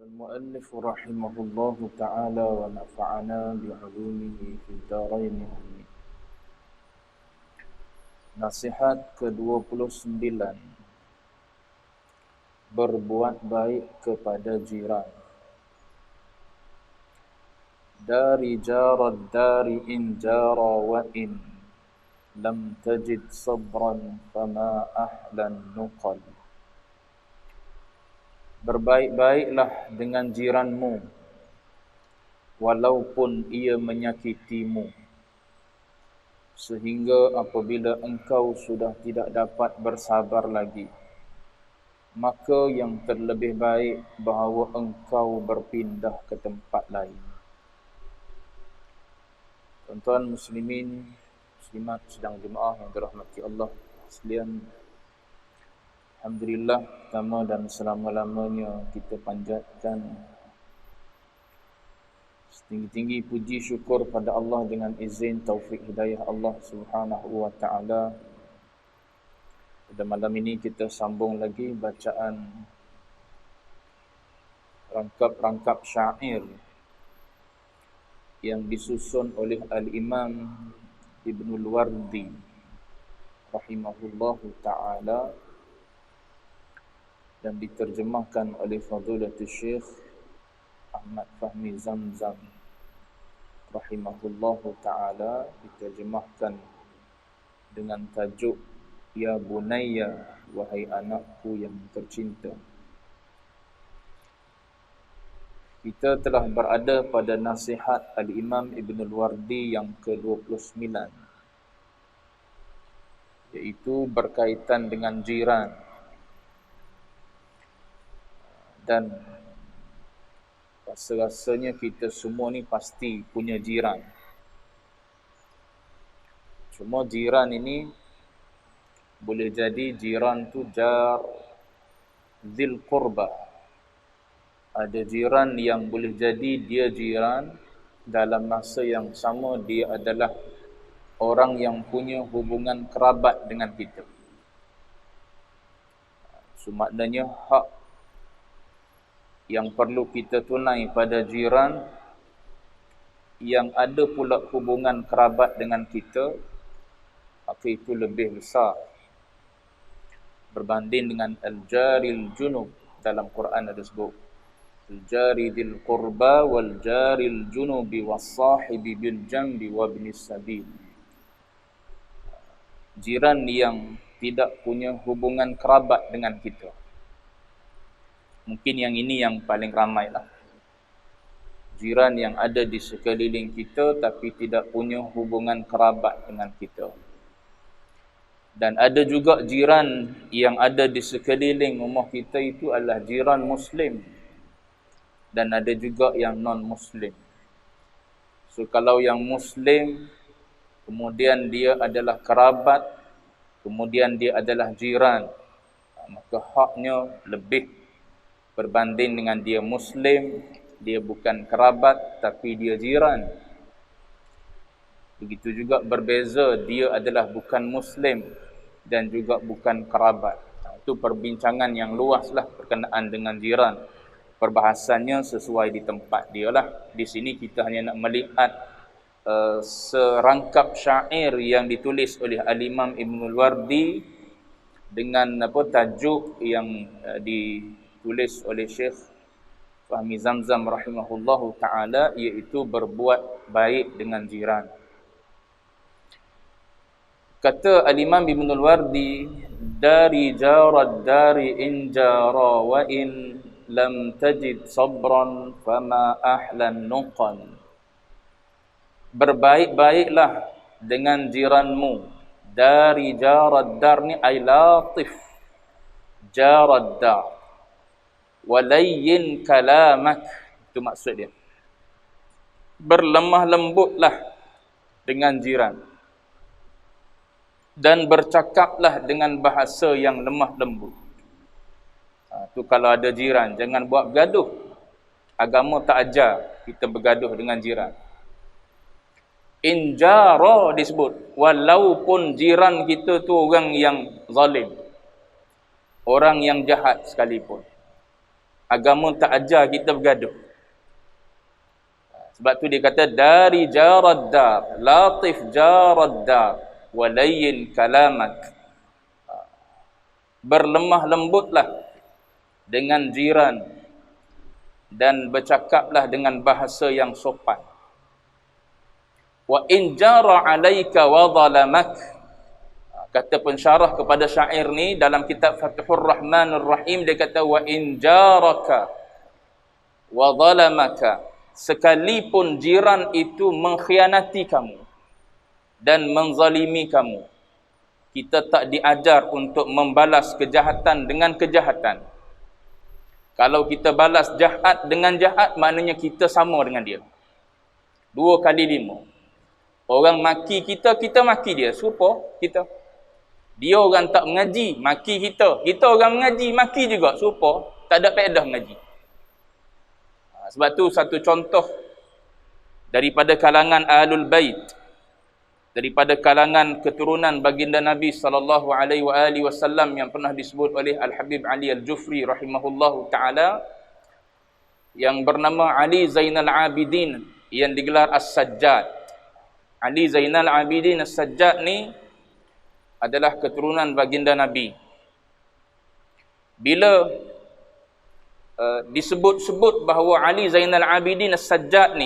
المؤلف رحمه الله تعالى ونفعنا بعلومه في الدارين آمين. Nasihat ke-29, berbuat baik kepada jiran. Dari jarad dari in jara wa in lam tajid sabran fama ahlan nuqal. Berbaik-baiklah dengan jiranmu walaupun ia menyakitimu, sehingga apabila engkau sudah tidak dapat bersabar lagi, maka yang terlebih baik bahawa engkau berpindah ke tempat lain. Tuan-tuan muslimin, muslimat sedang jemaah yang dirahmati Allah sekalian, alhamdulillah, pertama dan selama-lamanya kita panjatkan setinggi-tinggi puji syukur pada Allah dengan izin taufik hidayah Allah Subhanahu wa taala. Pada malam ini kita sambung lagi bacaan rangkap-rangkap syair yang disusun oleh Al-Imam Ibnul Wardi rahimahullahu taala dan diterjemahkan oleh Fadilatul Syekh Ahmad Fahmi Zamzam rahimahullahu taala, diterjemahkan dengan tajuk Ya Bunayya, wahai anakku yang tercinta. Kita telah berada pada nasihat Al-Imam Ibnul Wardi yang ke-29, iaitu berkaitan dengan jiran. Dan rasa-rasanya kita semua ni pasti punya jiran. Cuma jiran ini boleh jadi jiran tu jar zil qurba. Ada jiran yang boleh jadi dia jiran dalam masa yang sama dia adalah orang yang punya hubungan kerabat dengan kita. So maknanya hak yang perlu kita tunai pada jiran yang ada pula hubungan kerabat dengan kita, maka itu lebih besar berbanding dengan al-jaril junub. Dalam Quran ada sebut al-jari dzil qurba wal jaril junubi was-sahibi bil jambi wa ibnis sabil. Jiran yang tidak punya hubungan kerabat dengan kita. Mungkin yang ini yang paling ramai lah. Jiran yang ada di sekeliling kita tapi tidak punya hubungan kerabat dengan kita. Dan ada juga jiran yang ada di sekeliling rumah kita itu adalah jiran Muslim. Dan ada juga yang non-Muslim. So kalau yang Muslim, kemudian dia adalah kerabat, kemudian dia adalah jiran, maka haknya lebih berbanding dengan dia Muslim, dia bukan kerabat tapi dia jiran. Begitu juga berbeza, dia adalah bukan Muslim dan juga bukan kerabat. Itu perbincangan yang luas lah berkenaan dengan jiran. Perbahasannya sesuai di tempat dia lah. Di sini kita hanya nak melihat serangkap syair yang ditulis oleh Al-Imam Ibnul Wardi dengan tajuk yang ditulis oleh Syekh Fahmi Zamzam rahimahullahu ta'ala, iaitu berbuat baik dengan jiran. Kata Al-Imam Ibnul Wardi, dari jarad dari in jara wa in lam tajid sabran fama ahlan nuqan. Berbaik-baiklah dengan jiranmu. Dari jarad dar ni ay latif, jarad dar, walayyin kalamak, itu maksud dia. Berlemah lembutlah dengan jiran dan bercakaplah dengan bahasa yang lemah lembut. Tu kalau ada jiran, jangan buat bergaduh. Agama tak ajar kita bergaduh dengan jiran. Injara disebut, walaupun jiran kita tu orang yang zalim, orang yang jahat sekalipun. Agama tak ajar kita bergaduh. Sebab tu dia kata dari jarad dar, latif jarad dar, walayyin kalamak. Berlemah lembutlah dengan jiran dan bercakaplah dengan bahasa yang sopan. Wa in jara alaika wa zalamak. Kata pensyarah kepada syair ni dalam kitab Fathur Rahmanur Rahim, dia kata wa in jaraka wa zalamaka, sekalipun jiran itu mengkhianati kamu dan menzalimi kamu, kita tak diajar untuk membalas kejahatan dengan kejahatan. Kalau kita balas jahat dengan jahat, maknanya kita sama dengan dia. 2 kali 5. Orang maki kita, kita maki dia. Serupa kita. Dia orang tak mengaji, maki kita. Kita orang mengaji, maki juga. Serupa. Tak ada faedah mengaji. Sebab tu satu contoh daripada kalangan Ahlul Bait, daripada kalangan keturunan baginda Nabi sallallahu alaihi wasallam yang pernah disebut oleh Al-Habib Ali Al-Jufri rahimahullahu taala, yang bernama Ali Zainal Abidin yang digelar As-Sajjad. Ali Zainal Abidin As-Sajjad ni adalah keturunan baginda Nabi. Bila disebut-sebut bahawa Ali Zainal Abidin As-Sajjad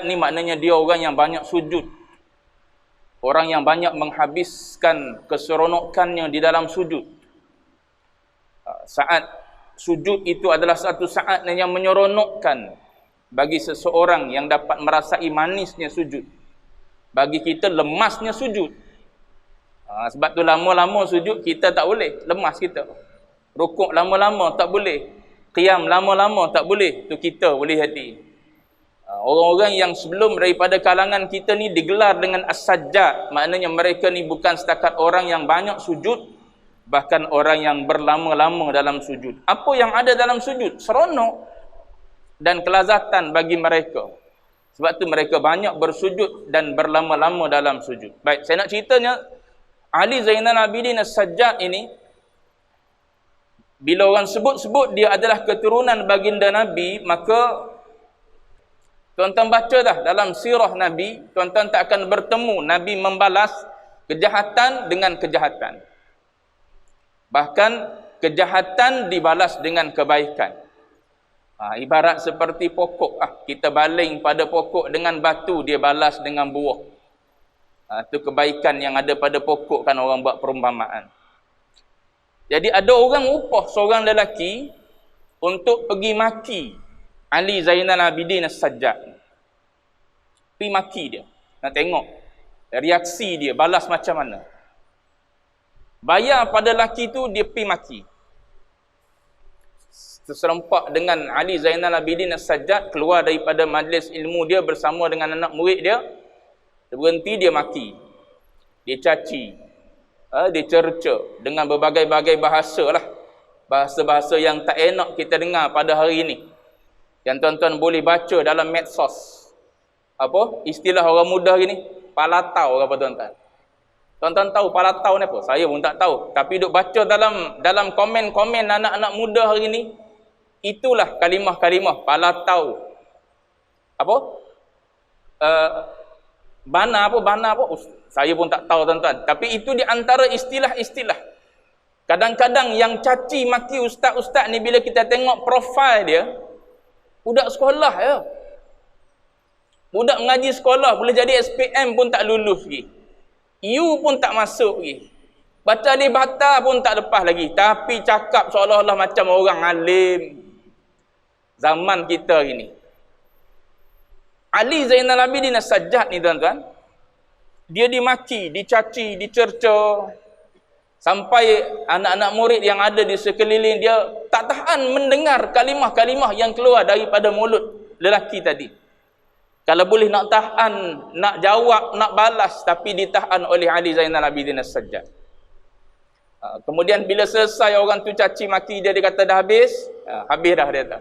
ni maknanya dia orang yang banyak sujud. Orang yang banyak menghabiskan keseronokannya di dalam sujud. Saat sujud itu adalah satu saat yang menyeronokkan bagi seseorang yang dapat merasai manisnya sujud. Bagi kita lemasnya sujud. Sebab tu lama-lama sujud kita tak boleh, lemas kita. Rukuk lama-lama tak boleh. Qiyam lama-lama tak boleh. Tu kita boleh hati. Orang-orang yang sebelum daripada kalangan kita ni digelar dengan As-Sajjad. Maknanya mereka ni bukan setakat orang yang banyak sujud, bahkan orang yang berlama-lama dalam sujud. Apa yang ada dalam sujud? Seronok dan kelazatan bagi mereka. Sebab tu mereka banyak bersujud dan berlama-lama dalam sujud. Baik, saya nak ceritanya Ali Zainal Abidin As-Sajjad ini, bila orang sebut-sebut dia adalah keturunan baginda Nabi, maka tuan-tuan baca dah dalam sirah Nabi, tuan-tuan tak akan bertemu Nabi membalas kejahatan dengan kejahatan. Bahkan kejahatan dibalas dengan kebaikan. Ibarat seperti pokok. Kita baling pada pokok dengan batu, dia balas dengan buah. Itu kebaikan yang ada pada pokok, kan orang buat perumpamaan. Jadi ada orang upah seorang lelaki untuk pergi maki Ali Zainal Abidin As-Sajjad. Pergi maki dia. Nak tengok reaksi dia, balas macam mana. Bayar pada lelaki tu, dia pergi maki. Terserempak dengan Ali Zainal Abidin As-Sajjad, keluar daripada majlis ilmu dia bersama dengan anak murid dia. Dia berhenti, dia maki. Dia caci. Dia cerca dengan berbagai-bagai bahasa lah. Bahasa-bahasa yang tak enak kita dengar pada hari ini. Yang tuan-tuan boleh baca dalam medsos. Apa? Istilah orang muda hari ni, palatau apa tuan-tuan? Tuan-tuan tahu palatau ni apa? Saya pun tak tahu. Tapi duk baca dalam komen-komen anak-anak muda hari ni, itulah kalimah-kalimah palatau. Apa? Bana apa? Saya pun tak tahu tuan-tuan. Tapi itu di antara istilah-istilah. Kadang-kadang yang caci maki ustaz-ustaz ni, bila kita tengok profil dia, budak sekolah ya. Budak mengaji sekolah, boleh jadi SPM pun tak lulus lagi. U pun tak masuk lagi. Baca alif bata pun tak lepas lagi. Tapi cakap seolah-olah macam orang alim. Zaman kita ini. Ali Zainal Abidin As-Sajjad ni tuan-tuan, dia dimaki, dicaci, dicerca, sampai anak-anak murid yang ada di sekeliling dia tak tahan mendengar kalimah-kalimah yang keluar daripada mulut lelaki tadi. Kalau boleh nak tahan, nak jawab, nak balas, tapi ditahan oleh Ali Zainal Abidin As-Sajjad. Kemudian bila selesai orang tu caci maki dia, dia kata dah habis. Habis dah, dia kata.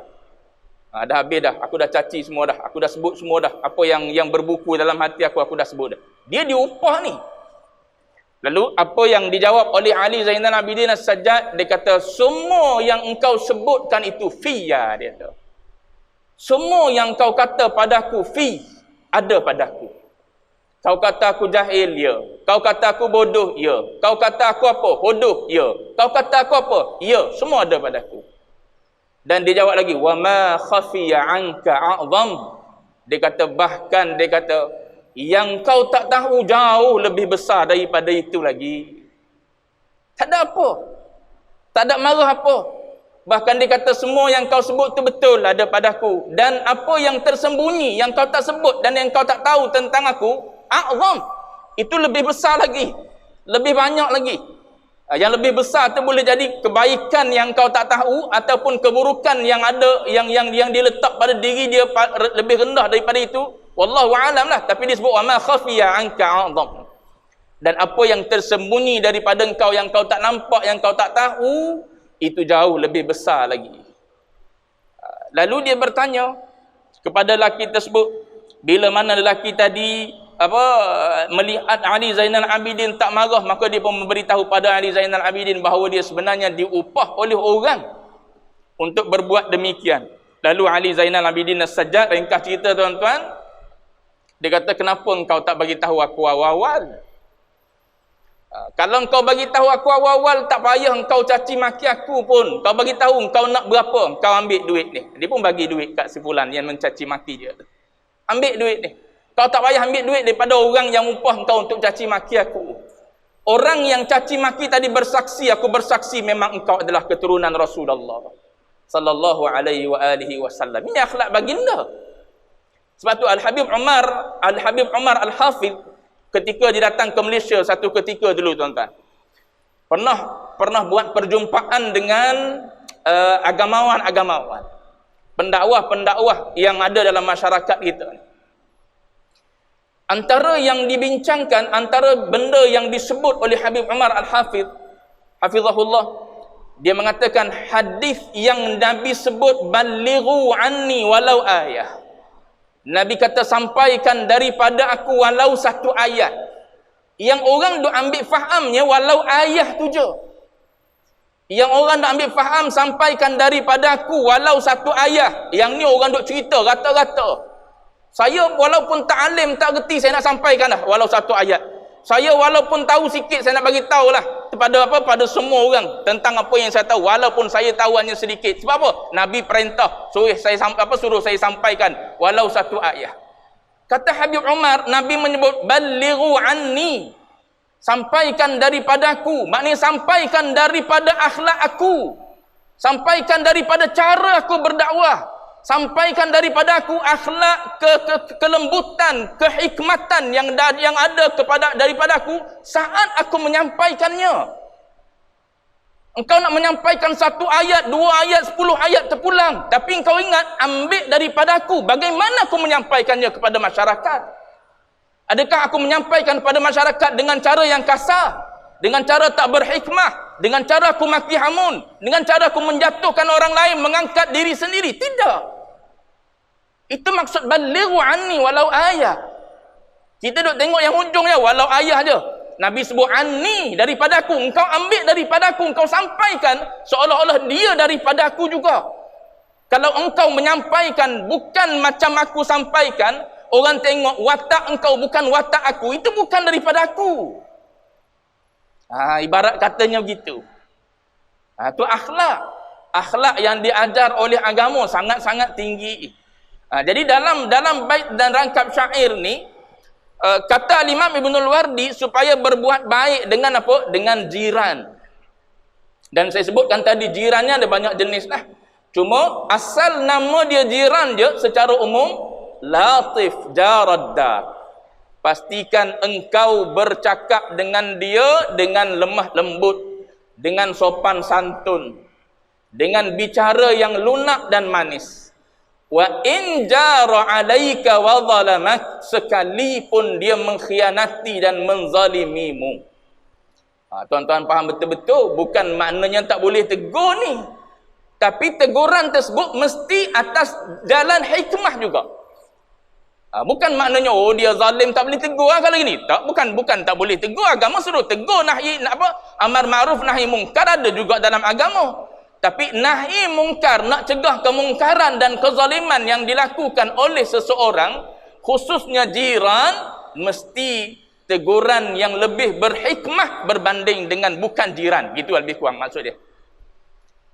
Dah habis dah, aku dah caci semua dah, aku dah sebut semua dah, apa yang berbuku dalam hati aku dah sebut dah. Dia diupah ni. Lalu apa yang dijawab oleh Ali Zainal Abidin As-Sajjad? Dia kata, semua yang engkau sebutkan itu fiyya, dia kata. Semua yang kau kata padaku fi, ada padaku. Kau kata aku jahil, ya. Kau kata aku bodoh, ya. Kau kata aku apa? Bodoh, ya. Kau kata aku apa? Ya. Semua ada padaku. Dan dia jawab lagi, wa ma khafiya anka a'zam. Dia kata, bahkan dia kata, yang kau tak tahu jauh lebih besar daripada itu lagi. Tak ada apa. Tak ada marah apa. Bahkan dia kata, semua yang kau sebut tu betul ada padaku. Dan apa yang tersembunyi, yang kau tak sebut dan yang kau tak tahu tentang aku, a'zam. Itu lebih besar lagi. Lebih banyak lagi. Yang lebih besar tu boleh jadi kebaikan yang kau tak tahu ataupun keburukan yang ada yang diletak pada diri dia lebih rendah daripada itu. Wallahu a'lam lah, tapi disebut wa ma khafiya anka a'zam. Dan apa yang tersembunyi daripada engkau yang kau tak nampak, yang kau tak tahu, itu jauh lebih besar lagi. Lalu dia bertanya kepada lelaki tersebut, bila mana lelaki tadi melihat Ali Zainal Abidin tak marah, maka dia pun memberitahu pada Ali Zainal Abidin bahawa dia sebenarnya diupah oleh orang untuk berbuat demikian. Lalu Ali Zainal Abidin As-Sajjad, ringkas cerita tuan-tuan, dia kata, kenapa engkau tak bagi tahu aku awal-awal? Kalau engkau bagi tahu aku awal-awal, tak payah engkau caci maki aku pun. Kau bagi tahu engkau nak berapa, kau ambil duit ni. Dia pun bagi duit kat si fulan yang mencaci maki dia. Ambil duit ni. Kau tak payah ambil duit daripada orang yang upah engkau untuk caci maki aku. Orang yang caci maki tadi bersaksi, aku bersaksi memang engkau adalah keturunan Rasulullah sallallahu alaihi wa alihi wasallam. Ini akhlak baginda. Sebab tu Al-Habib Umar Al-Hafidh, ketika dia datang ke Malaysia satu ketika dulu tuan-tuan, pernah buat perjumpaan dengan agamawan-agamawan, pendakwah-pendakwah yang ada dalam masyarakat kita. Antara yang dibincangkan, antara benda yang disebut oleh Habib Umar Al-Hafidh, hafizahullah, dia mengatakan hadis yang Nabi sebut, balighu anni walau ayah. Nabi kata, sampaikan daripada aku walau satu ayat. Yang orang duk ambil fahamnya walau ayat tu je. Yang orang duk ambil faham, sampaikan daripada aku walau satu ayat. Yang ni orang duk cerita rata-rata. Saya walaupun tak alim, tak reti, saya nak sampaikan dah walau satu ayat. Saya walaupun tahu sikit, saya nak bagi tahu lah pada semua orang tentang apa yang saya tahu, walaupun saya tahu hanya sedikit. Sebab apa? Nabi perintah suruh saya sampaikan walau satu ayat. Kata Habib Umar, Nabi menyebut balighu anni, sampaikan daripadaku. Maknanya sampaikan daripada akhlak aku, sampaikan daripada cara aku berdakwah, sampaikan daripada aku akhlak, kelembutan, kehikmatan yang ada daripada aku saat aku menyampaikannya. Engkau nak menyampaikan satu ayat, dua ayat, 10 ayat terpulang, tapi engkau ingat, ambil daripada aku bagaimana aku menyampaikannya kepada masyarakat. Adakah aku menyampaikan kepada masyarakat dengan cara yang kasar, dengan cara tak berhikmah, dengan cara aku maki hamun, dengan cara aku menjatuhkan orang lain, mengangkat diri sendiri? Tidak. Itu maksud balighu anni walau ayah. Kita duk tengok yang hujung ya, walau ayah je. Nabi sebut anni, daripada aku. Engkau ambil daripada aku, engkau sampaikan seolah-olah dia daripada aku juga. Kalau engkau menyampaikan bukan macam aku sampaikan, orang tengok watak engkau bukan watak aku, itu bukan daripada aku. Ibarat katanya begitu. Itu akhlak. Akhlak yang diajar oleh agama sangat-sangat tinggi. Jadi dalam bait dan rangkap syair ni, kata Imam Ibnul Wardi supaya berbuat baik dengan apa? Dengan jiran. Dan saya sebutkan tadi, jirannya ada banyak jenis lah. Cuma asal nama dia jiran je secara umum, latif jaraddar. Pastikan engkau bercakap dengan dia dengan lemah lembut, dengan sopan santun, dengan bicara yang lunak dan manis. Wa in jara alaika wa zalamak, sekalipun dia mengkhianati dan menzalimimu. Tuan-tuan faham betul-betul, bukan maknanya tak boleh tegur ni, tapi teguran tersebut mesti atas jalan hikmah juga. Bukan maknanya dia zalim tak boleh tegur kalau gini. Tak, bukan tak boleh tegur. Agama suruh tegur, nahi amar ma'ruf nahi mungkar ada juga dalam agama. Tapi nahi mungkar, nak cegah kemungkaran dan kezaliman yang dilakukan oleh seseorang, khususnya jiran, mesti teguran yang lebih berhikmah berbanding dengan bukan jiran. Gitu lebih kurang maksud dia.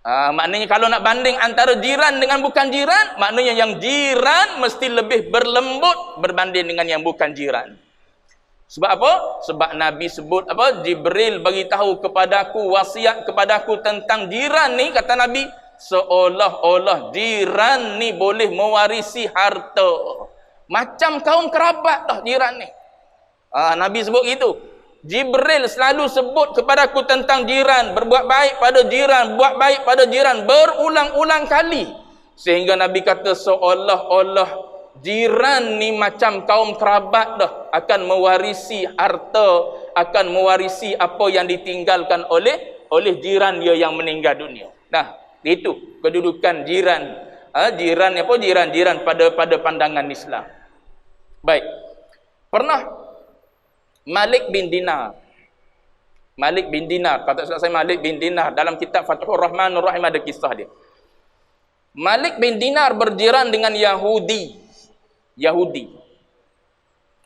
Maknanya kalau nak banding antara jiran dengan bukan jiran, maknanya yang jiran mesti lebih berlembut berbanding dengan yang bukan jiran. Sebab apa? Sebab Nabi sebut apa? Jibril bagi tahu kepadaku, wasiat kepadaku tentang jiran ni, kata Nabi, seolah-olah jiran ni boleh mewarisi harta. Macam kaum kerabat dah jiran ni. Nabi sebut gitu. Jibril selalu sebut kepadaku tentang jiran, berbuat baik pada jiran, buat baik pada jiran berulang-ulang kali. Sehingga Nabi kata seolah-olah jiran ni macam kaum kerabat dah, akan mewarisi harta, akan mewarisi apa yang ditinggalkan oleh jiran dia yang meninggal dunia. Nah, itu kedudukan jiran. Jiran pada pandangan Islam. Baik. Pernah Malik bin Dinar, kata saya Malik bin Dinar, dalam kitab Fathur Rahmanur Rahim ada kisah dia. Malik bin Dinar berjiran dengan Yahudi.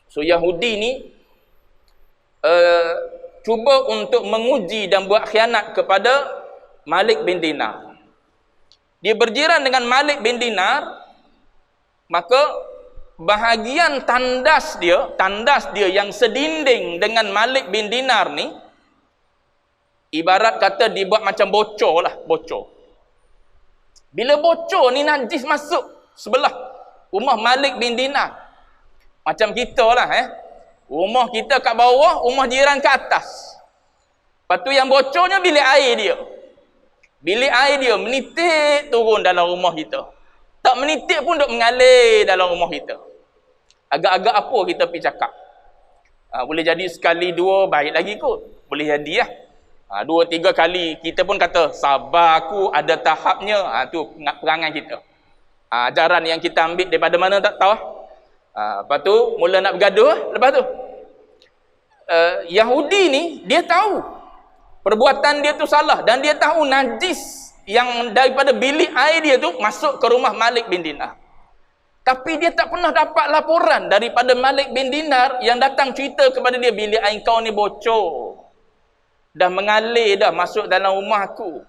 So Yahudi ni cuba untuk menguji dan buat khianat kepada Malik bin Dinar. Dia berjiran dengan Malik bin Dinar, maka bahagian tandas dia yang sedinding dengan Malik bin Dinar ni, ibarat kata dibuat macam bocor. Bila bocor ni, najis masuk sebelah rumah Malik bin Dinar. Macam kita lah, rumah kita kat bawah, rumah jiran kat atas. Lepas tu yang bocornya bilik air dia. Bilik air dia menitik turun dalam rumah kita. Tak menitik pun duk mengalir dalam rumah kita. Agak-agak apa kita pergi cakap. Boleh jadi sekali dua baik lagi kot. Boleh jadi lah. 2-3 kali kita pun kata sabar aku, ada tahapnya. Tu perangai kita. Ajaran yang kita ambil daripada mana tak tahu. Lepas tu mula nak bergaduh. Lepas tu Yahudi ni dia tahu perbuatan dia tu salah, dan dia tahu najis yang daripada bilik air dia tu masuk ke rumah Malik bin Dinar. Tapi dia tak pernah dapat laporan daripada Malik bin Dinar yang datang cerita kepada dia, bilik air kau ni bocor, dah mengalir dah masuk dalam rumah aku.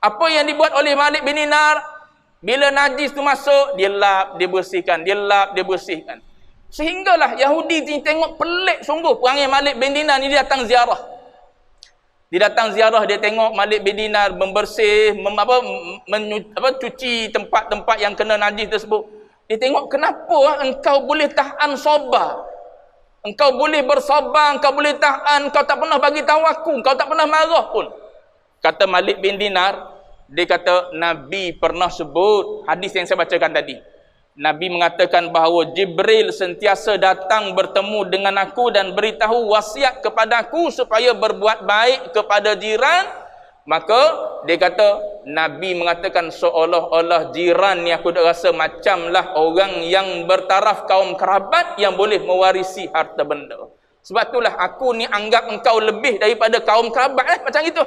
Apa yang dibuat oleh Malik bin Dinar, bila najis tu masuk, dia lap, dia bersihkan, dia lap, dia bersihkan. Sehinggalah Yahudi ni tengok pelik sungguh perangai Malik bin Dinar ni. Dia datang ziarah. Dia tengok Malik bin Dinar membersih, cuci tempat-tempat yang kena najis tersebut. Dia tengok, kenapa engkau boleh tahan sabar? Engkau boleh bersabar, engkau boleh tahan, engkau tak pernah bagi tahu aku, engkau tak pernah marah pun. Kata Malik bin Dinar, dia kata Nabi pernah sebut, hadis yang saya bacakan tadi. Nabi mengatakan bahawa Jibril sentiasa datang bertemu dengan aku dan beritahu wasiat kepadaku supaya berbuat baik kepada jiran. Maka dia kata, Nabi mengatakan seolah-olah jiran ni aku dah rasa macamlah orang yang bertaraf kaum kerabat yang boleh mewarisi harta benda. Sebab itulah aku ni anggap engkau lebih daripada kaum kerabat macam itu.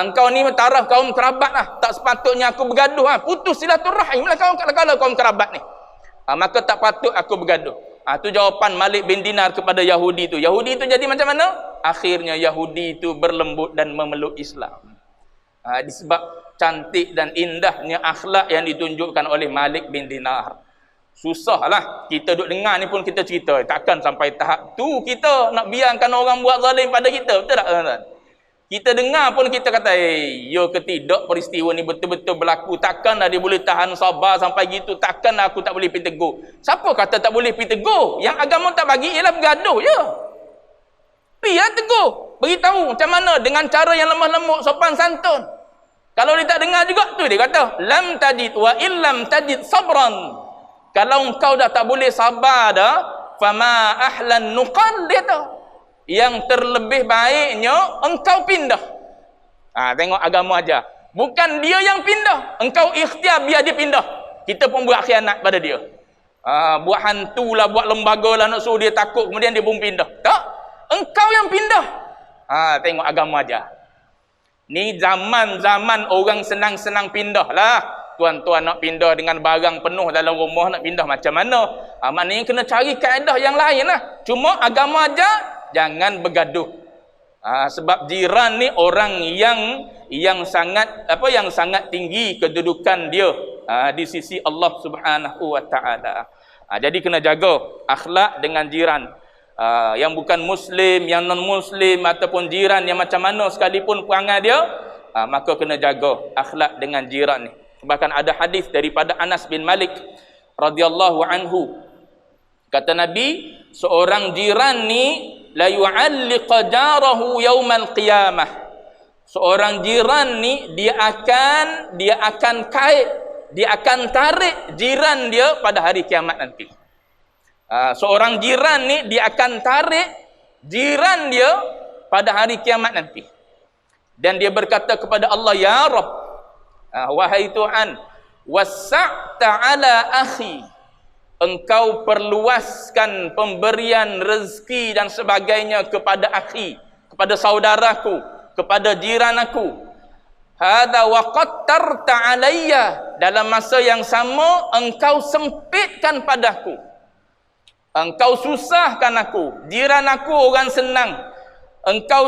Engkau ni taraf kaum kerabat lah. Tak sepatutnya aku bergaduh. Putus silaturahim lah kalau kaum kerabat ni. Maka tak patut aku bergaduh. Tu jawapan Malik bin Dinar kepada Yahudi tu. Yahudi tu jadi macam mana? Akhirnya Yahudi itu berlembut dan memeluk Islam. Disebab cantik dan indahnya akhlak yang ditunjukkan oleh Malik bin Dinar. Susahlah kita duk dengar ni pun kita cerita. Takkan sampai tahap tu kita nak biarkan orang buat zalim pada kita. Betul tak tuan-tuan? Kita dengar pun kita kata, ya ke tidak peristiwa ni betul-betul berlaku. Takkanlah dia boleh tahan sabar sampai gitu. Takkanlah aku tak boleh pergi tegur. Siapa kata tak boleh pergi tegur? Yang agama tak bagi ialah bergaduh je. Pergi tegur. Beritahu macam mana dengan cara yang lemah lembut, sopan santun. Kalau dia tak dengar juga, tu dia kata, lam tajid wa illam tajid sabran. Kalau engkau dah tak boleh sabar dah, fama ahlan nuqal, dia tahu. Yang terlebih baiknya engkau pindah. Tengok agama aja. Bukan dia yang pindah, engkau ikhtiar biar dia pindah. Kita pun buat khianat pada dia. Buat hantu lah, buat lembaga lah, nak suruh dia takut, kemudian dia pun pindah. Tak, engkau yang pindah. Tengok agama aja. Ni zaman-zaman orang senang-senang pindah lah. Tuan-tuan nak pindah dengan barang penuh dalam rumah, nak pindah macam mana? Maknanya kena cari kaedah yang lain lah. Cuma agama aja, jangan bergaduh. Sebab jiran ni orang yang sangat tinggi kedudukan dia di sisi Allah Subhanahu wa taala. Jadi kena jaga akhlak dengan jiran. Yang bukan muslim, yang non muslim ataupun jiran yang macam mana sekalipun perangai dia, maka kena jaga akhlak dengan jiran ni. Bahkan ada hadis daripada Anas bin Malik radhiyallahu anhu. Kata Nabi, seorang jiran ni la yu'alliqa jarahu yaumal qiyamah. Seorang jiran ni dia akan kait, dia akan tarik jiran dia pada hari kiamat nanti. Seorang jiran ni dia akan tarik jiran dia pada hari kiamat nanti. Dan dia berkata kepada Allah, ya Rabb, wahai Tuhan, wasa'ta ala akhi, engkau perluaskan pemberian rezeki dan sebagainya kepada akhi, kepada saudaraku, kepada jiran aku. Hadza wa qattarta alayya, dalam masa yang sama engkau sempitkan padaku, engkau susahkan aku. Jiran aku orang senang, engkau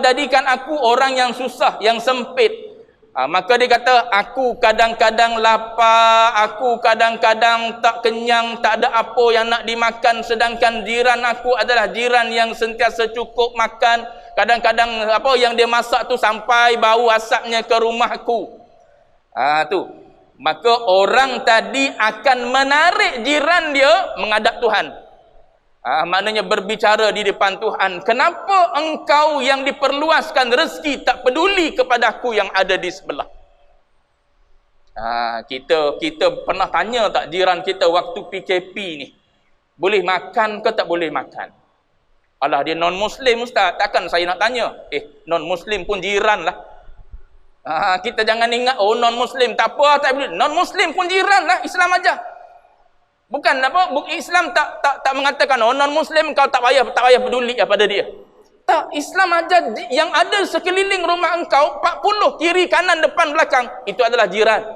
jadikan aku orang yang susah, yang sempit. Maka dia kata, aku kadang-kadang lapar, aku kadang-kadang tak kenyang, tak ada apa yang nak dimakan, sedangkan jiran aku adalah jiran yang sentiasa cukup makan. Kadang-kadang apa yang dia masak tu sampai bau asapnya ke rumahku. Tu. Maka orang tadi akan menarik jiran dia menghadap Tuhan. Maknanya berbicara di depan Tuhan. Kenapa engkau yang diperluaskan rezeki tak peduli kepada aku yang ada di sebelah? Kita pernah tanya tak jiran kita waktu PKP ni, boleh makan ke tak boleh makan? Alah, dia non-Muslim Ustaz. Takkan saya nak tanya. Non-Muslim pun jiran lah. Kita jangan ingat, non-Muslim tak apa, tak boleh. Non-Muslim pun jiran lah, Islam aja. Bukan apa, Islam tak mengatakan non-Muslim kau tak payah peduli pada dia. Tak, Islam aja yang ada sekeliling rumah engkau 40 kiri kanan depan belakang itu adalah jiran.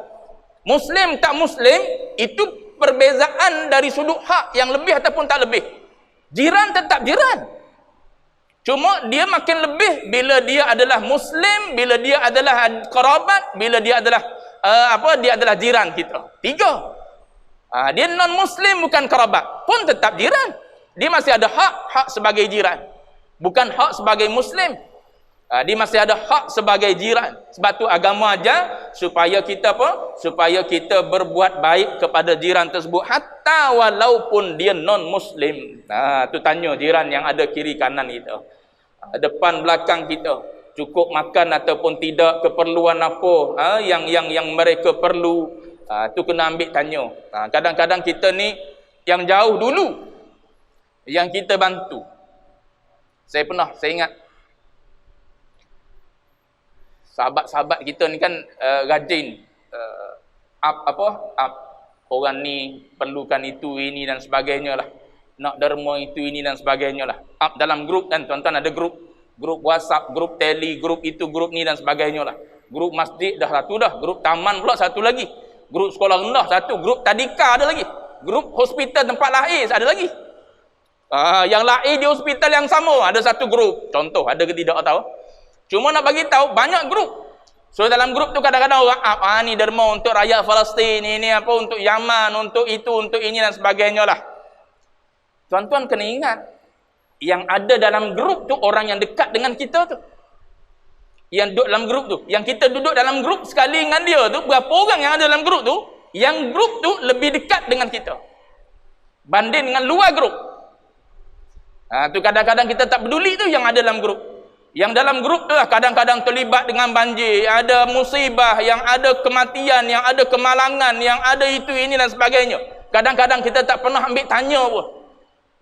Muslim tak Muslim itu perbezaan dari sudut hak yang lebih ataupun tak lebih. Jiran tetap jiran. Cuma dia makin lebih bila dia adalah Muslim, bila dia adalah kerabat, bila dia adalah dia adalah jiran kita. 3. Dia non-Muslim bukan kerabat, pun tetap jiran. Dia masih ada hak sebagai jiran. Bukan hak sebagai Muslim. Dia masih ada hak sebagai jiran. Sebab tu agama aja supaya kita supaya kita berbuat baik kepada jiran tersebut hatta walaupun dia non-Muslim. Tu tanya jiran yang ada kiri kanan kita, depan belakang kita, cukup makan ataupun tidak, keperluan apa yang mereka perlu. Tu kena ambil tanya. Kadang-kadang kita ni yang jauh dulu yang kita bantu. Saya ingat sahabat-sahabat kita ni kan rajin orang ni perlukan itu, ini dan sebagainya lah, nak derma itu, ini dan sebagainya lah. Dalam grup kan, tuan-tuan ada grup WhatsApp, grup Tele, grup itu, grup ni dan sebagainya lah. Grup masjid dah satu dah, grup taman pula satu lagi, grup sekolah rendah satu, grup tadika ada lagi, grup hospital tempat lahir ada lagi. Yang lahir di hospital yang sama ada satu grup. Contoh, ada ke tidak tahu. Cuma nak bagi tahu banyak grup. So dalam grup tu kadang-kadang orang ni derma untuk rakyat Palestin, ini apa untuk Yaman, untuk itu, untuk ini dan sebagainya lah. Tuan-tuan kena ingat, yang ada dalam grup tu orang yang dekat dengan kita tu. Yang duduk dalam grup tu, yang kita duduk dalam grup sekali dengan dia tu, berapa orang yang ada dalam grup tu, yang grup tu lebih dekat dengan kita banding dengan luar grup. Tu kadang-kadang kita tak peduli tu yang ada dalam grup. Yang dalam grup tu lah kadang-kadang terlibat dengan banjir, ada musibah, yang ada kematian, yang ada kemalangan, yang ada itu, ini dan sebagainya. Kadang-kadang kita tak pernah ambil tanya pun.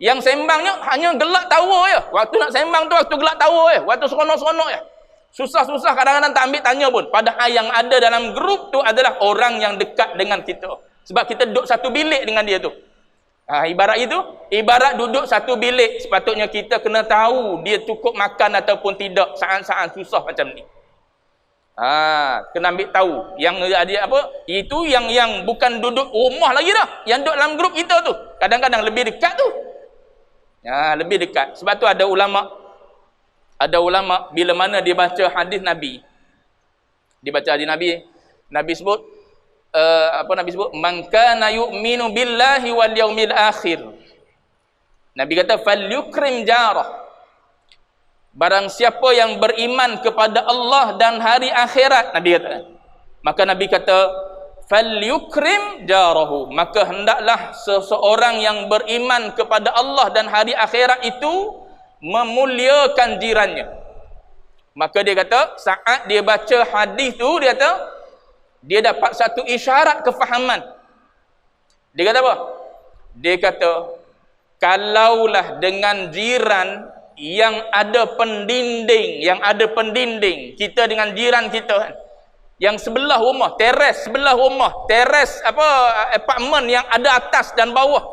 Yang sembangnya hanya gelak tawa je. Waktu nak sembang tu waktu gelak tawa je, waktu seronok-seronok je. Susah-susah kadang-kadang tak ambil tanya pun. Padahal yang ada dalam grup tu adalah orang yang dekat dengan kita. Sebab kita duduk satu bilik dengan dia tu. Ibarat itu, ibarat duduk satu bilik, sepatutnya kita kena tahu dia cukup makan ataupun tidak saat-saat susah macam ni. Kena ambil tahu. Yang ada apa? Itu yang bukan duduk rumah lagi dah. Yang duduk dalam grup kita tu. Kadang-kadang lebih dekat tu. Lebih dekat. Sebab tu ada ulama bila mana dia baca hadis Nabi. Dia baca hadis Nabi. Nabi sebut Nabi sebut man kana yu'minu billahi wal yaumil akhir. Nabi kata falyukrim jarah. Barang siapa yang beriman kepada Allah dan hari akhirat, Nabi kata. Maka Nabi kata falyukrim jarahu. Maka hendaklah seseorang yang beriman kepada Allah dan hari akhirat itu memuliakan jirannya. Maka dia kata saat dia baca hadis tu, dia kata dia dapat satu isyarat kefahaman. Dia kata apa? Dia kata, kalaulah dengan jiran yang ada pendinding, kita dengan jiran kita yang sebelah rumah, teres sebelah rumah, teres apartmen yang ada atas dan bawah.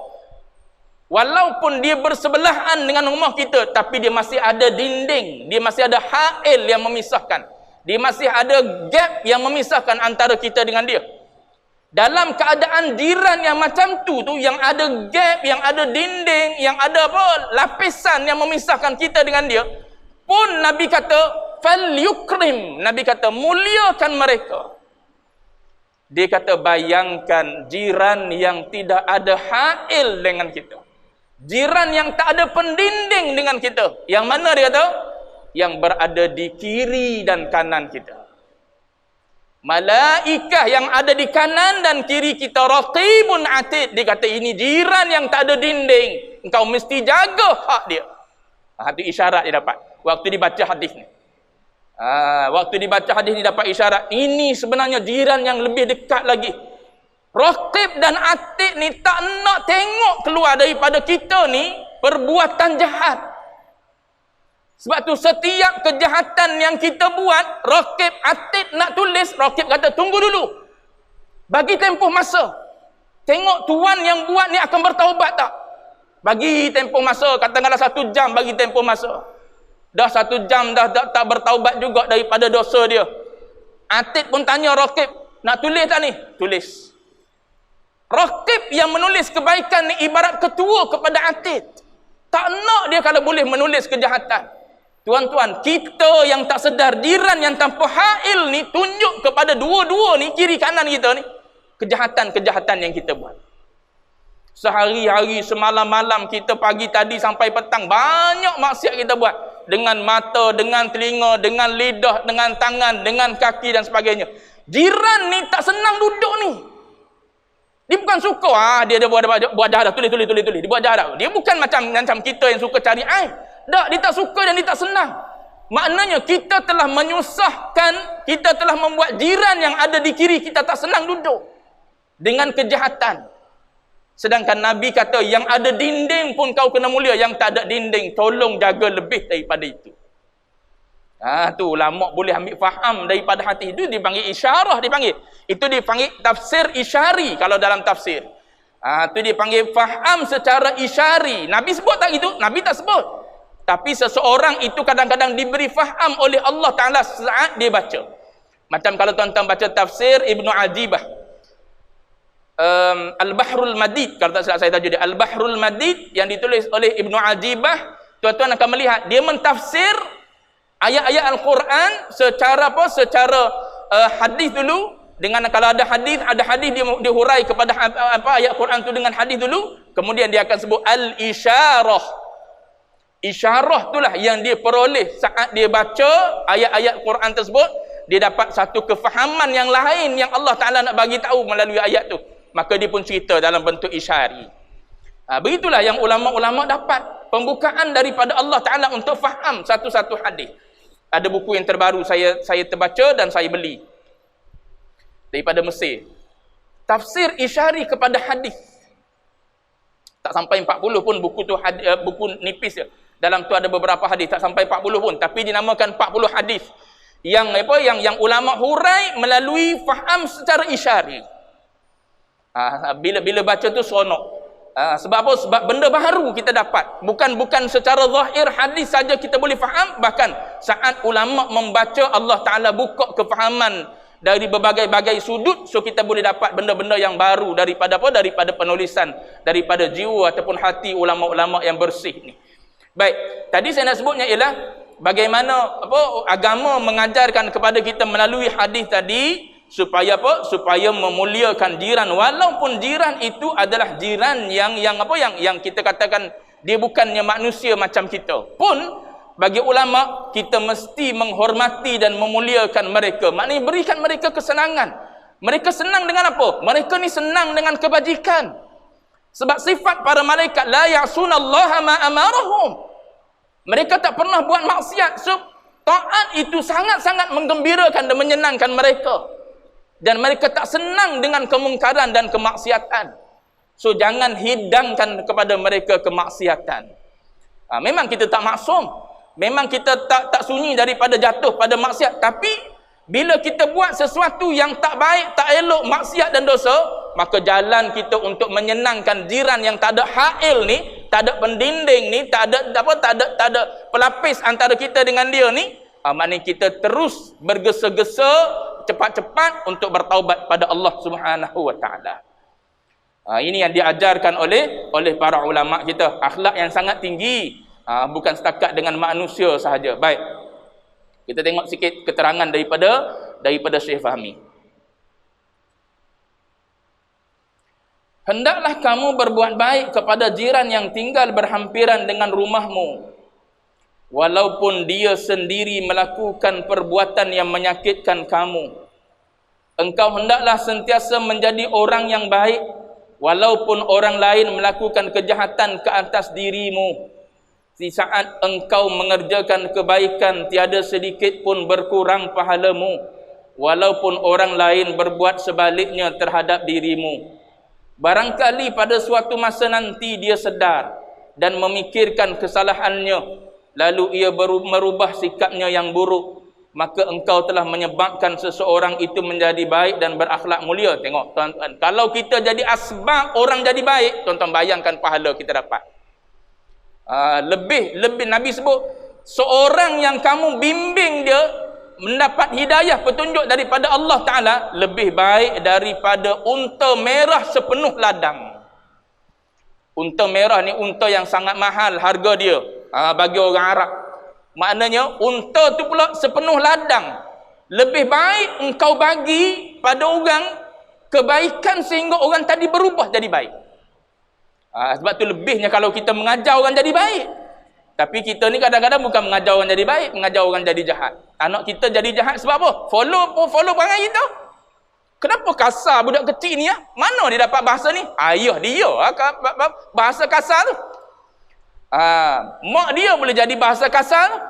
Walaupun dia bersebelahan dengan rumah kita, tapi dia masih ada dinding, dia masih ada hail yang memisahkan. Dia masih ada gap yang memisahkan antara kita dengan dia. Dalam keadaan jiran yang macam tu, yang ada gap, yang ada dinding, yang ada lapisan yang memisahkan kita dengan dia, pun Nabi kata falyukrim. Nabi kata muliakan mereka. Dia kata bayangkan jiran yang tidak ada hail dengan kita. Jiran yang tak ada pendinding dengan kita. Yang mana dia kata? Yang berada di kiri dan kanan kita. Malaikah yang ada di kanan dan kiri kita, raqibun atid. Dia kata ini jiran yang tak ada dinding, engkau mesti jaga hak dia. Itu isyarat dia dapat waktu dibaca hadis ni. Waktu dibaca hadis ni dapat isyarat. Ini sebenarnya jiran yang lebih dekat lagi. Raqib dan atid ni tak nak tengok keluar daripada kita ni perbuatan jahat. Sebab tu setiap kejahatan yang kita buat, Raqib atid nak tulis, Raqib kata tunggu dulu. Bagi tempoh masa. Tengok tuan yang buat ni akan bertaubat tak? Bagi tempoh masa, katakanlah 1 jam bagi tempoh masa. Dah 1 jam dah tak bertaubat juga daripada dosa dia. Atid pun tanya Raqib, nak tulis tak ni? Tulis. Raqib yang menulis kebaikan ni ibarat ketua kepada atid. Tak nak dia kalau boleh menulis kejahatan. Tuan-tuan, kita yang tak sedar, jiran yang tanpa hail ni tunjuk kepada dua-dua ni, kiri kanan kita ni, kejahatan-kejahatan yang kita buat. Sehari-hari, semalam-malam, kita pagi tadi sampai petang, banyak maksiat kita buat. Dengan mata, dengan telinga, dengan lidah, dengan tangan, dengan kaki dan sebagainya. Jiran ni tak senang duduk ni. Dia bukan suka, dia buat jahat, tulis. Dia buat jahat. Dia bukan macam kita yang suka cari aib. Tak, dia tak suka dan dia tak senang. Maknanya kita telah menyusahkan, kita telah membuat jiran yang ada di kiri kita tak senang duduk dengan kejahatan. Sedangkan Nabi kata yang ada dinding pun kau kena mulia, yang tak ada dinding tolong jaga lebih daripada itu. Tu ulama boleh ambil faham daripada hati itu, dipanggil isyarah, dipanggil. Itu dipanggil tafsir isyari kalau dalam tafsir. Itu dipanggil faham secara isyari. Nabi sebut tak itu? Nabi tak sebut. Tapi seseorang itu kadang-kadang diberi faham oleh Allah Ta'ala saat dia baca. Macam kalau tuan-tuan baca tafsir Ibnu Ajibah, Al-Bahrul Madid, kalau tak salah saya tajuk dia, Al-Bahrul Madid yang ditulis oleh Ibnu Ajibah, tuan-tuan akan melihat dia mentafsir ayat-ayat Al-Quran secara hadis dulu. Dengan kalau ada hadis dia hurai kepada ayat Quran tu dengan hadis dulu, kemudian dia akan sebut al-isyarah. Isyarah itulah yang dia peroleh saat dia baca ayat-ayat Quran tersebut. Dia dapat satu kefahaman yang lain yang Allah Ta'ala nak bagi tahu melalui ayat tu. Maka dia pun cerita dalam bentuk isyari. Begitulah yang ulama-ulama dapat pembukaan daripada Allah Ta'ala untuk faham satu-satu hadis. Ada buku yang terbaru saya terbaca dan saya beli daripada Mesir. Tafsir isyari kepada hadis. Tak sampai 40 pun buku tu, buku nipis je. Dalam tu ada beberapa hadis, tak sampai 40 pun, tapi dinamakan 40 hadis yang ulama hurai melalui faham secara isyari. Bila baca tu seronok. Sebab apa? Sebab benda baru kita dapat. Bukan secara zahir hadis saja kita boleh faham. Bahkan saat ulama membaca, Allah Ta'ala buka kefahaman dari berbagai-bagai sudut. So kita boleh dapat benda-benda yang baru daripada apa? Daripada penulisan, daripada jiwa ataupun hati ulama-ulama yang bersih ni. Baik, tadi saya nak sebutnya ialah bagaimana agama mengajarkan kepada kita melalui hadis tadi supaya apa? Supaya memuliakan jiran, walaupun jiran itu adalah jiran yang kita katakan dia bukannya manusia macam kita. Pun bagi ulama kita mesti menghormati dan memuliakan mereka. Maknanya berikan mereka kesenangan. Mereka senang dengan apa? Mereka ni senang dengan kebajikan. Sebab sifat para malaikat la ya'sunallaha ma amarahum. Mereka tak pernah buat maksiat. So taat itu sangat-sangat menggembirakan dan menyenangkan mereka. Dan mereka tak senang dengan kemungkaran dan kemaksiatan. So jangan hidangkan kepada mereka kemaksiatan. Memang kita tak maksum. Memang kita tak sunyi daripada jatuh pada maksiat. Tapi bila kita buat sesuatu yang tak baik, tak elok, maksiat dan dosa, maka jalan kita untuk menyenangkan jiran yang tak ada hail ni, tak ada pendinding ni, tak ada pelapis antara kita dengan dia ni, maknanya kita terus bergesa-gesa cepat-cepat untuk bertaubat pada Allah Subhanahu wa taala. Ini yang diajarkan oleh para ulama kita, akhlak yang sangat tinggi, bukan setakat dengan manusia sahaja. Baik. Kita tengok sikit keterangan daripada Syekh Fahmi. Hendaklah kamu berbuat baik kepada jiran yang tinggal berhampiran dengan rumahmu, walaupun dia sendiri melakukan perbuatan yang menyakitkan kamu. Engkau hendaklah sentiasa menjadi orang yang baik, walaupun orang lain melakukan kejahatan ke atas dirimu. Di saat engkau mengerjakan kebaikan, tiada sedikit pun berkurang pahalamu, walaupun orang lain berbuat sebaliknya terhadap dirimu. Barangkali pada suatu masa nanti dia sedar dan memikirkan kesalahannya, lalu ia merubah sikapnya yang buruk, maka engkau telah menyebabkan seseorang itu menjadi baik dan berakhlak mulia. Tengok tuan-tuan, kalau kita jadi asbab orang jadi baik, tuan-tuan bayangkan pahala kita dapat. Lebih Nabi sebut, seorang yang kamu bimbing dia mendapat hidayah petunjuk daripada Allah Ta'ala lebih baik daripada unta merah sepenuh ladang. Unta merah ni unta yang sangat mahal harga dia bagi orang Arab. Maknanya unta tu pula sepenuh ladang. Lebih baik engkau bagi pada orang kebaikan sehingga orang tadi berubah jadi baik. Sebab tu lebihnya kalau kita mengajar orang jadi baik. Tapi kita ni kadang-kadang bukan mengajar orang jadi baik, mengajar orang jadi jahat. Anak kita jadi jahat sebab apa? Follow perangai kita. Kenapa kasar budak kecil ni? Mana dia dapat bahasa ni? Ayah dia bahasa kasar tu. Mak dia boleh jadi bahasa kasar.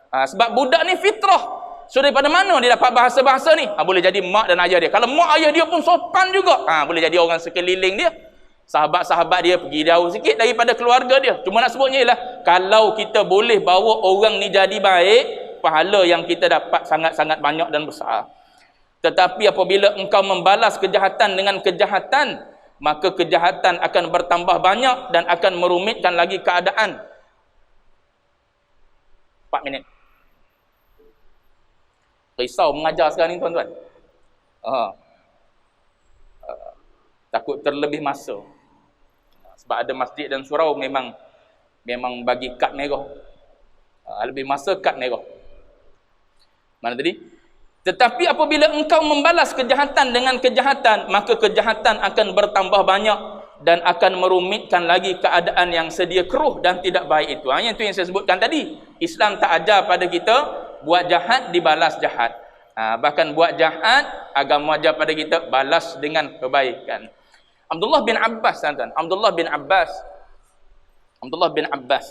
Sebab budak ni fitrah. So daripada mana dia dapat bahasa-bahasa ni? Boleh jadi mak dan ayah dia. Kalau mak ayah dia pun sopan juga, boleh jadi orang sekeliling dia, sahabat-sahabat dia pergi jauh sikit daripada keluarga dia. Cuma nak sebutnya ialah kalau kita boleh bawa orang ni jadi baik, pahala yang kita dapat sangat-sangat banyak dan besar. Tetapi apabila engkau membalas kejahatan dengan kejahatan, maka kejahatan akan bertambah banyak dan akan merumitkan lagi keadaan. 4 minit. Risau mengajar sekarang ni tuan-tuan. Takut terlebih masa. Sebab ada masjid dan surau memang bagi kad merah. Lebih masa kad merah. Mana tadi? Tetapi apabila engkau membalas kejahatan dengan kejahatan, maka kejahatan akan bertambah banyak dan akan merumitkan lagi keadaan yang sedia keruh dan tidak baik itu. Itu yang saya sebutkan tadi. Islam tak ajar pada kita buat jahat dibalas jahat. Bahkan buat jahat, agama ajar pada kita balas dengan kebaikan. Abdullah bin Abbas, tuan-tuan. Abdullah bin Abbas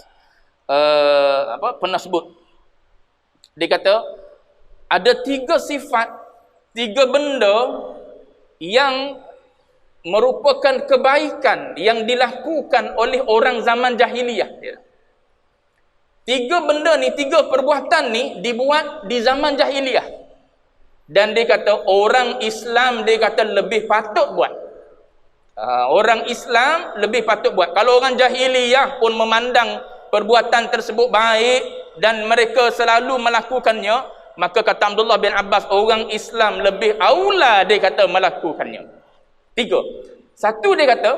pernah sebut. Dia kata ada 3 sifat, 3 benda yang merupakan kebaikan yang dilakukan oleh orang zaman jahiliyah. 3 benda ni, 3 perbuatan ni dibuat di zaman jahiliyah. Dan dia kata orang Islam, dia kata lebih patut buat. Orang Islam lebih patut buat. Kalau orang jahiliyah pun memandang perbuatan tersebut baik dan mereka selalu melakukannya, maka kata Abdullah bin Abbas, orang Islam lebih aula dia kata melakukannya. 3. Satu dia kata,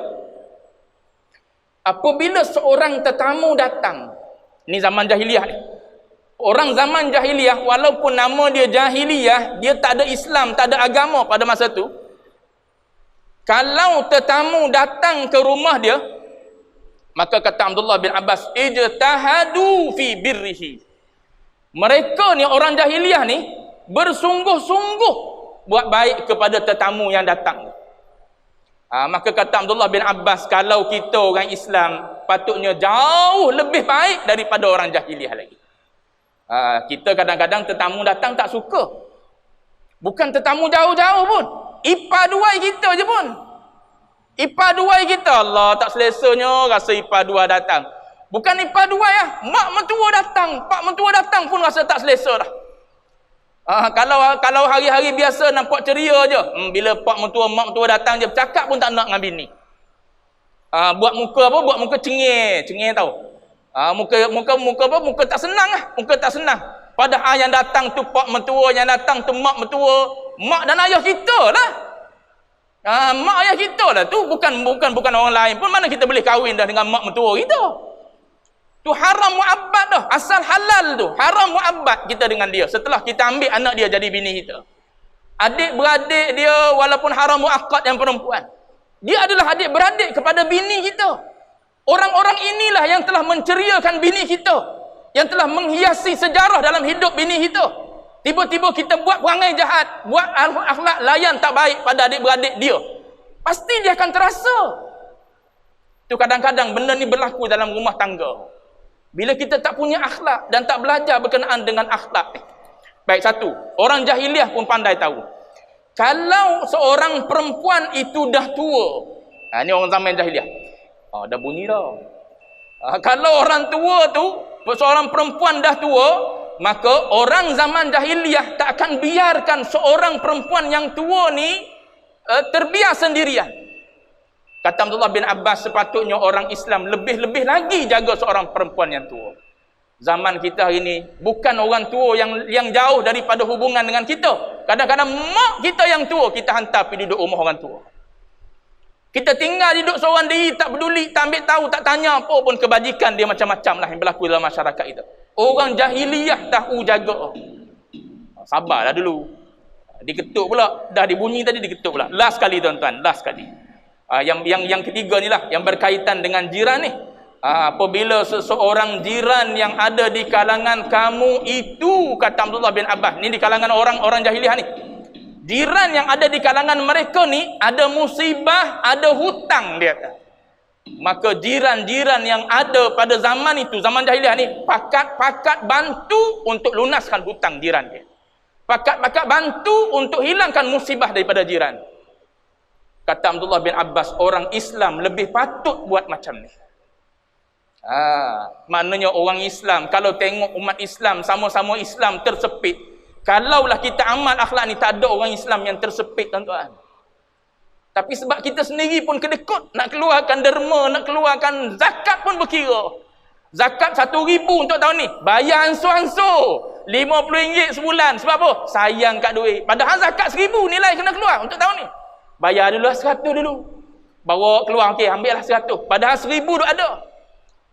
apabila seorang tetamu datang, ni zaman jahiliyah ni. Orang zaman jahiliyah, walaupun nama dia jahiliyah, dia tak ada Islam, tak ada agama pada masa tu. Kalau tetamu datang ke rumah dia, maka kata Abdullah bin Abbas, ijtahadu fi birrihi. Mereka ni, orang jahiliyah ni, bersungguh-sungguh buat baik kepada tetamu yang datang. Maka kata Abdullah bin Abbas, kalau kita orang Islam, patutnya jauh lebih baik daripada orang jahiliyah lagi. Kita kadang-kadang tetamu datang tak suka. Bukan tetamu jauh-jauh pun. Ipar duai kita je pun. Ipar duai kita, Allah tak selesanya rasa ipar dua datang. Bukan ipar duai lah. Mak mentua datang, pak mentua datang pun rasa tak selesa dah. Kalau hari-hari biasa nampak ceria je. Bila pak mentua, mak mentua datang je, bercakap pun tak nak dengan bini. Buat muka apa? Buat muka cengih. Cengih tau. Muka tak senang lah. Muka tak senang. Padahal yang datang tu pak mentua, yang datang tu mak mentua. Mak dan ayah kita lah. Mak ayah kita lah tu. Bukan orang lain pun. Mana kita boleh kahwin dah dengan mak mentua kita. Tu haram mu'abbad dah. Asal halal tu. Haram mu'abbad kita dengan dia. Setelah kita ambil anak dia jadi bini kita. Adik-beradik dia walaupun haram mu'aqqad yang perempuan. Dia adalah adik-beradik kepada bini kita. Orang-orang inilah yang telah menceriakan bini kita. Yang telah menghiasi sejarah dalam hidup bini kita. Tiba-tiba kita buat perangai jahat, buat akhlak layan tak baik pada adik-beradik dia. Pasti dia akan terasa. Tu kadang-kadang benda ni berlaku dalam rumah tangga. Bila kita tak punya akhlak dan tak belajar berkenaan dengan akhlak. Baik, satu, orang jahiliah pun pandai tahu. Kalau seorang perempuan itu dah tua. Ni orang zaman jahiliah. Dah bunyi dah. Kalau orang tua tu, seorang perempuan dah tua, maka orang zaman jahiliyah tak akan biarkan seorang perempuan yang tua ni terbiar sendirian. Kata Abdullah bin Abbas, sepatutnya orang Islam lebih-lebih lagi jaga seorang perempuan yang tua. Zaman kita hari ni, bukan orang tua yang jauh daripada hubungan dengan kita. Kadang-kadang mak kita yang tua, kita hantar pergi duduk rumah orang tua. Kita tinggal duduk seorang diri, tak peduli, tak ambil tahu, tak tanya apa pun kebajikan dia macam-macam lah yang berlaku dalam masyarakat kita. Orang jahiliyah tahu jaga. Sabarlah dulu. Diketuk pula. Dah dibunyi tadi, diketuk pula. Last kali tuan-tuan, last kali. Yang ketiga ni lah, yang berkaitan dengan jiran ni. Apabila seseorang jiran yang ada di kalangan kamu itu, kata Abdullah bin Abbas, ni di kalangan orang jahiliyah ni. Jiran yang ada di kalangan mereka ni, ada musibah, ada hutang dia kata. Maka jiran-jiran yang ada pada zaman itu, zaman jahiliah ni, pakat bantu untuk lunaskan hutang jiran dia. Pakat bantu untuk hilangkan musibah daripada jiran. Kata Abdullah bin Abbas, orang Islam lebih patut buat macam ni. Maknanya orang Islam, kalau tengok umat Islam, sama-sama Islam tersepit, kalaulah kita amal akhlak ni, tak ada orang Islam yang tersepit tuan-tuan. Tapi sebab kita sendiri pun kedekut, nak keluarkan derma, nak keluarkan zakat pun berkira. Zakat 1,000 untuk tahun ni, bayar ansur-ansur RM50 sebulan. Sebab apa? Sayang kat duit. Padahal zakat 1,000 nilai kena keluar untuk tahun ni. Bayar dulu 100 dulu. Bawa keluar, okey, ambil lah 100. Padahal 1,000 tu ada.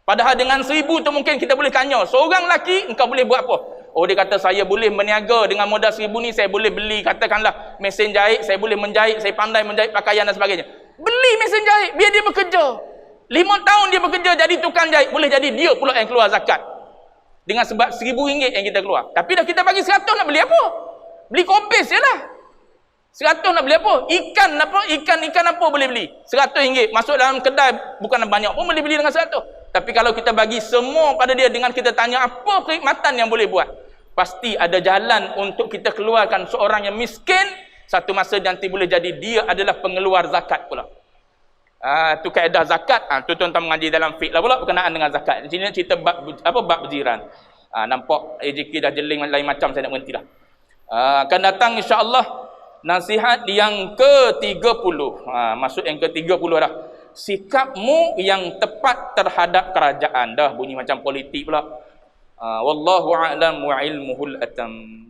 Padahal dengan 1,000 tu mungkin kita boleh tanya, seorang lelaki, engkau boleh buat apa? Oh, dia kata, saya boleh berniaga dengan modal 1,000 ni, saya boleh beli, katakanlah, mesin jahit, saya boleh menjahit, saya pandai menjahit pakaian dan sebagainya. Beli mesin jahit, biar dia bekerja. 5 tahun dia bekerja jadi tukang jahit, boleh jadi dia pula yang keluar zakat. Dengan sebab RM1,000 yang kita keluar. Tapi dah kita bagi 100, nak beli apa? Beli kopis je lah. 100 nak beli apa? Ikan apa boleh beli? RM100. Masuk dalam kedai, bukan banyak pun boleh beli dengan 100. Tapi kalau kita bagi semua pada dia dengan kita tanya apa perkhidmatan yang boleh buat, pasti ada jalan untuk kita keluarkan seorang yang miskin, satu masa nanti boleh jadi dia adalah pengeluar zakat pula. Tu kaedah zakat. Tu tuan-tuan mengaji dalam fiqh lah pula berkenaan dengan zakat. Di sini cerita bab berjiran. Nampak AJK dah jeling lain macam, saya nak berhenti dah. Akan datang insya-Allah Nasihat yang ke-30. Maksud yang ke-30 dah. Sikapmu yang tepat terhadap kerajaan. Dah bunyi macam politik pula. Wallahu a'lam wa ilmuhul atam.